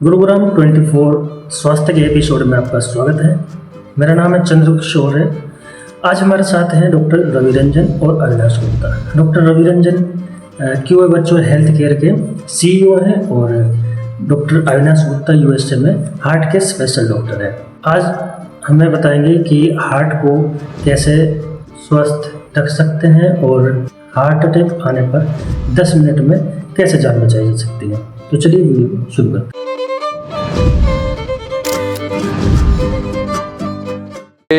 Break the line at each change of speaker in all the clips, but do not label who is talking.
गुरुग्राम 24 स्वास्थ्य के एपिसोड में आपका स्वागत है। मेरा नाम है चंद्रकिशोर है। आज हमारे साथ हैं डॉक्टर रवि रंजन और Avinash Gupta. Doctor Ravi Ranjan QA virtual health care के CEO हैं और डॉक्टर अविनाश गुप्ता USA में हार्ट के स्पेशल डॉक्टर हैं। आज हमें बताएंगे कि हार्ट को कैसे स्वस्थ रख सकते हैं और हार्ट अटैक आने पर 10 मिनट में कैसे जान बचाई जा सकती है। तो चलिए वीडियो शुरू करते हैं।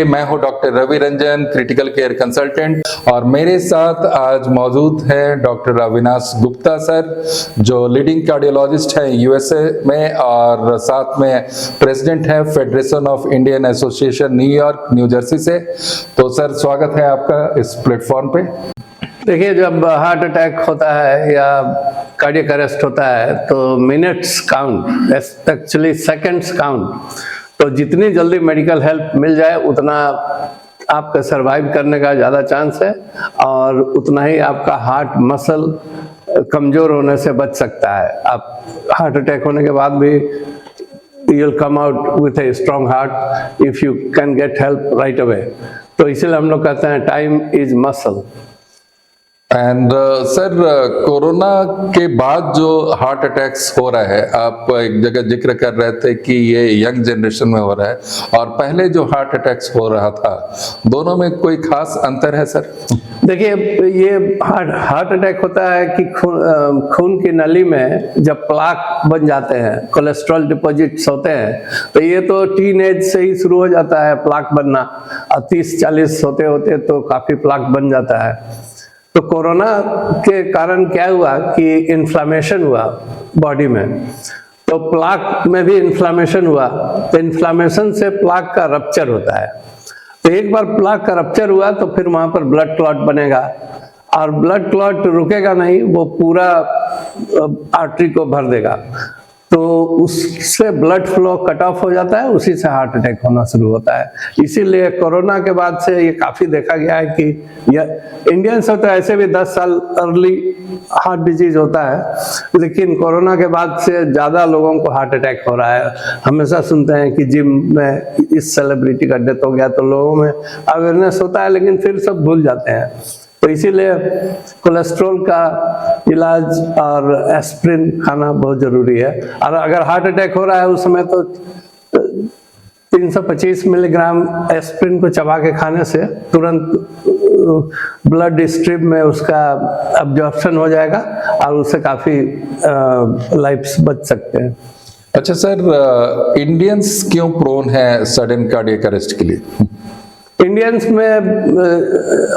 मैं हूं doctor Ravi Ranjan, critical care consultant, और मेरे साथ आज मौजूद हैं डॉक्टर अविनाश गुप्ता सर, जो लीडिंग कार्डियोलॉजिस्ट हैं USA में और साथ में प्रेसिडेंट हैं federation of Indian association New York New Jersey से। तो सर, स्वागत है आपका इस प्लेटफॉर्म पे।
देखिए, जब हार्ट अटैक होता है या कार्डियक अरेस्ट होता है तो minutes count, actually seconds count. तो जितनी जल्दी मेडिकल हेल्प मिल जाए उतना आपका सरवाइव करने का ज़्यादा चांस है और उतना ही आपका हार्ट मसल कमज़ोर होने से बच सकता है। आप हार्ट अटैक होने के बाद भी you'll come out with a strong heart if you can get help right away। तो इसीलिए हम लोग कहते हैं time is muscle.
And sir, corona के बाद जो हार्ट अटैक्स हो रहा है, आप एक जगह जिक्र कर रहे थे कि ये यंग जनरेशन में हो रहा है और पहले जो हार्ट अटैक्स हो रहा था, दोनों में कोई खास अंतर है सर?
देखिए, ये हार्ट अटैक होता है कि खून की नली में जब प्लाक बन जाते हैं, कोलेस्ट्रॉल डिपॉजिट्स होते हैं, तो ये तो टीन एज से ही शुरू हो जाता है प्लाक बनना और 30-40 होते होते तो काफ़ी प्लाक बन जाता है। तो कोरोना के कारण क्या हुआ कि इन्फ्लामेशन हुआ बॉडी में, तो प्लाक में भी इन्फ्लामेशन हुआ, तो इन्फ्लामेशन से प्लाक का रप्चर होता है। तो एक बार प्लाक का रप्चर हुआ तो फिर वहाँ पर ब्लड क्लॉट बनेगा और ब्लड क्लॉट रुकेगा नहीं, वो पूरा आर्टरी को भर देगा, तो उससे ब्लड फ्लो कट ऑफ हो जाता है, उसी से हार्ट अटैक होना शुरू होता है। इसीलिए कोरोना के बाद से ये काफ़ी देखा गया है कि इंडियंस तो ऐसे भी 10 साल अर्ली हार्ट डिजीज होता है, लेकिन कोरोना के बाद से ज़्यादा लोगों को हार्ट अटैक हो रहा है। हमेशा सुनते हैं कि जिम में इस सेलिब्रिटी का डेथ हो गया, तो लोगों में अवेयरनेस होता है लेकिन फिर सब भूल जाते हैं। तो इसीलिए कोलेस्ट्रॉल का इलाज और एस्प्रिन खाना बहुत ज़रूरी है। और अगर हार्ट अटैक हो रहा है उस समय तो 325 मिलीग्राम एस्प्रिन को चबा के खाने से तुरंत ब्लड स्ट्रीम में उसका अब्जॉर्प्शन हो जाएगा और उससे काफ़ी लाइफ्स बच सकते हैं।
अच्छा सर, इंडियंस क्यों प्रोन है सडन कार्डियक अरेस्ट के लिए?
इंडियंस में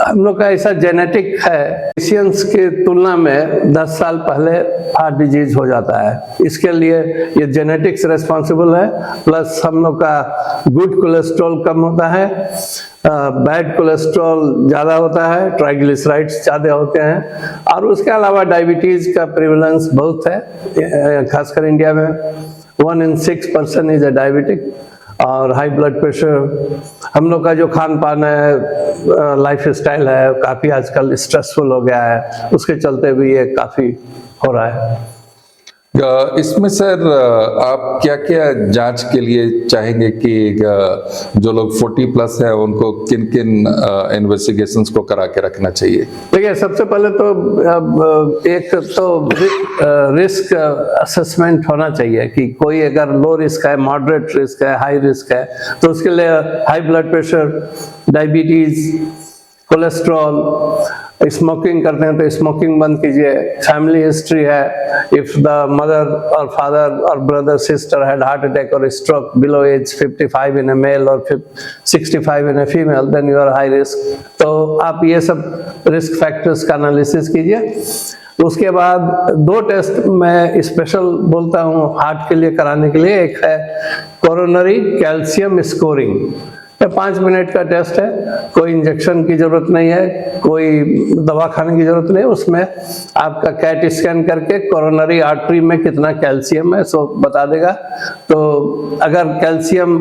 हम लोग का ऐसा जेनेटिक है, एशियंस की तुलना में 10 साल पहले हार्ट डिजीज हो जाता है। इसके लिए ये जेनेटिक्स रिस्पॉन्सिबल है, प्लस हम लोग का गुड कोलेस्ट्रॉल कम होता है, बैड कोलेस्ट्रॉल ज़्यादा होता है, ट्राइग्लिसराइड्स ज़्यादा होते हैं, और उसके अलावा डायबिटीज़ का प्रिवलेंस बहुत है। खासकर इंडिया में 1 in 6 person is a diabetic. और हाई ब्लड प्रेशर, हम लोग का जो खान पान है, लाइफ स्टाइल है, काफ़ी आजकल स्ट्रेसफुल हो गया है, उसके चलते भी ये काफ़ी हो रहा है।
इसमें सर आप क्या क्या जांच के लिए चाहेंगे कि जो लोग 40+ हैं उनको किन किन इन्वेस्टिगेशंस को करा के रखना चाहिए?
देखिए, सबसे पहले तो एक तो रिस्क असेसमेंट होना चाहिए कि कोई अगर लो रिस्क है, मॉडरेट रिस्क है, हाई रिस्क है, तो उसके लिए high blood pressure, diabetes, cholesterol, smoking करते हैं तो स्मोकिंग बंद कीजिए, फैमिली हिस्ट्री है, इफ द मदर और फादर और brother sister had heart attack और stroke below age 55 in a male और 65 in a female, then you are high risk. तो आप ये सब रिस्क फैक्टर्स का एनालिसिस कीजिए। उसके बाद 2 टेस्ट मैं स्पेशल बोलता हूँ हार्ट के लिए कराने के लिए। एक है कोरोनरी कैल्शियम स्कोरिंग, 5 मिनट का टेस्ट है, कोई इंजेक्शन की जरूरत नहीं है, कोई दवा खाने की जरूरत नहीं है। उसमें आपका कैट स्कैन करके कोरोनरी आर्टरी में कितना कैल्शियम है सो बता देगा। तो अगर कैल्शियम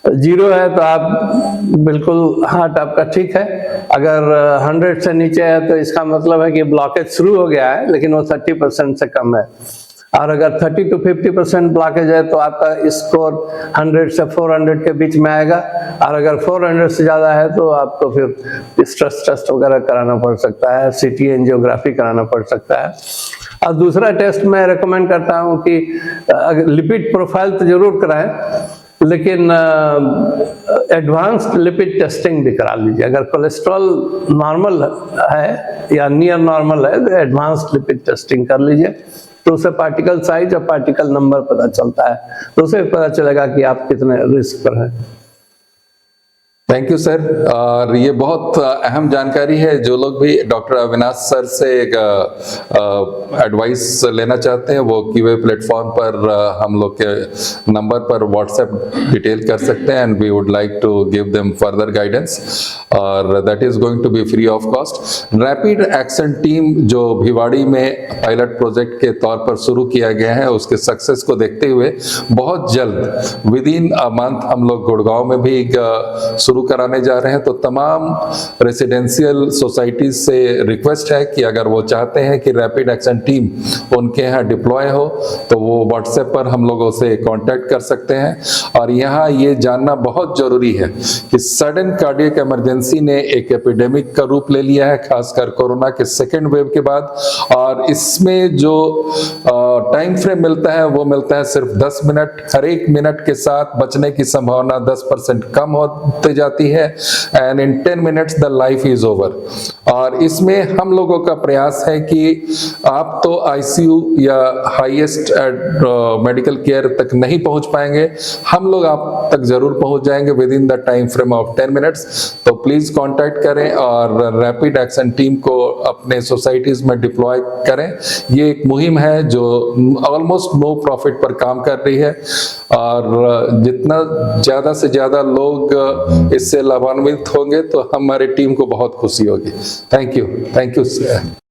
0 है तो आप बिल्कुल हार्ट आपका ठीक है, अगर 100 से नीचे है तो इसका मतलब है कि ब्लॉकेज शुरू हो गया है लेकिन वो 30% से कम है। और अगर 30 to 50% ब्लॉकेज है तो आपका स्कोर 100 से 400 के बीच में आएगा, और अगर 400 से ज़्यादा है तो आपको फिर स्ट्रेस टेस्ट वगैरह कराना पड़ सकता है, सीटी एंजियोग्राफी कराना पड़ सकता है। और दूसरा टेस्ट मैं रेकमेंड करता हूँ कि लिपिड प्रोफाइल तो जरूर कराएं, लेकिन एडवांस्ड लिपिड टेस्टिंग भी करा लीजिए। अगर कोलेस्ट्रॉल नॉर्मल है या नियर नॉर्मल है तो एडवांस्ड लिपिड टेस्टिंग कर लीजिए, तो उससे पार्टिकल साइज और पार्टिकल नंबर पता चलता है, तो उससे पता चलेगा कि आप कितने रिस्क पर हैं।
Thank you sir. और ये बहुत अहम जानकारी है। जो लोग भी डॉक्टर अविनाश सर से एडवाइस लेना चाहते हैं वो क्यूए प्लेटफॉर्म पर हम लोग के नंबर पर व्हाट्सएप डिटेल कर सकते हैं, and we would like to give them further guidance, और that is going to be free of cost. Rapid action team जो भिवाड़ी में पायलट प्रोजेक्ट के तौर पर शुरू किया गया है, उसके सक्सेस को देखते हुए बहुत जल्द विद इन अ मंथ हम लोग गुड़गांव में भी शुरू कराने जा रहे हैं। तो तमाम रेसिडेंशियल सोसाइटीज से रिक्वेस्ट है कि अगर वो चाहते हैं कि रैपिड एक्शन टीम उनके यहाँ डिप्लॉय हो तो वो व्हाट्सएप पर हम लोगों से कांटेक्ट कर सकते हैं। और यहाँ ये जानना बहुत जरूरी है कि सडन कार्डियक इमरजेंसी ने एक एपिडेमिक का रूप ले लिया है, खासकर कोरोना के सेकेंड वेव के बाद, और इसमें जो टाइम फ्रेम मिलता है वो मिलता है सिर्फ 10 मिनट। हर एक मिनट के साथ बचने की संभावना 10% कम होते जाती है, and in 10 minutes the life is over. और इसमें हम लोगों का प्रयास है कि आप तो आईसीयू या हाईएस्ट मेडिकल केयर तक नहीं पहुंच पाएंगे, हम लोग आप तक जरूर पहुंच जाएंगे with in the time frame of 10 minutes. तो प्लीज कांटेक्ट करें और रैपिड एक्शन टीम को अपने सोसाइटीज में डिप्लॉय करें। ये एक मुहिम है जो ऑलमोस्ट नो प्रॉफिट पर काम कर रही है, और जितना ज्यादा से ज्यादा लोग इससे लाभान्वित होंगे तो हमारी टीम को बहुत खुशी होगी। Thank you sir.